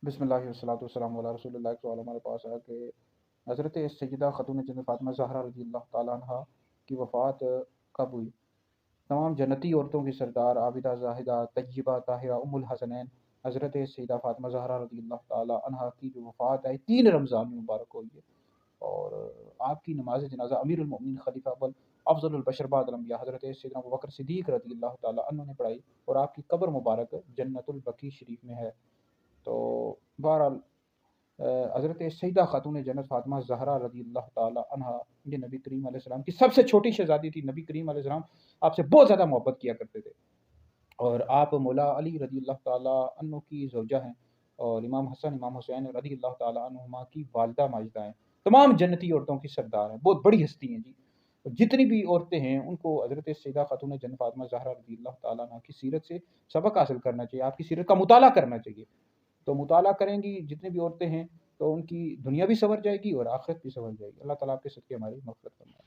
بسم اللہ والصلاۃ والسلام علی رسول اللہ۔ ایک سوال ہمارے پاس ہے کہ حضرت سیدہ خاتون جنت فاطمہ زہرا رضی اللہ تعالیٰ عنہ کی وفات کب ہوئی؟ تمام جنتی عورتوں کی سردار، عابدہ، زاہدہ، طیبہ، طاہرہ، ام الحسنین حضرت سیدہ فاطمہ زہرا رضی اللہ تعالیٰ عنہ کی جو وفات ہے 3 رمضان میں مبارک ہوئی ہے، اور آپ کی نماز جنازہ امیر المؤمنین خلیفہ اول افضل البشر بعد الانبیاء حضرت سیدنا ابوبکر صدیق رضی اللہ تعالیٰ عنہ نے پڑھائی، اور آپ کی قبر مبارک جنت البقیع شریف میں ہے۔ تو بہرحال حضرت سیدہ خاتون جنت فاطمہ زہرا رضی اللہ تعالی عنہ یہ نبی کریم علیہ السلام کی سب سے چھوٹی شہزادی تھی۔ نبی کریم علیہ السلام آپ سے بہت زیادہ محبت کیا کرتے تھے، اور آپ مولا علی رضی اللہ تعالی عنہ کی زوجہ ہیں، اور امام حسن امام حسین رضی اللہ تعالی عنہما کی والدہ ماجدہ ہیں۔ تمام جنتی عورتوں کی سردار ہیں، بہت بڑی ہستی ہیں جی۔ جتنی بھی عورتیں ہیں ان کو حضرت سیدہ خاتون جنت فاطمہ زہرا رضی اللہ تعالیٰ عنہ کی سیرت سے سبق حاصل کرنا چاہیے، آپ کی سیرت کا مطالعہ کرنا چاہیے۔ تو مطالعہ کریں گی جتنی بھی عورتیں ہیں تو ان کی دنیا بھی سنور جائے گی اور آخرت بھی سنور جائے گی۔ اللہ تعالیٰ آپ کے صدقے ہماری مغفرت فرمائے۔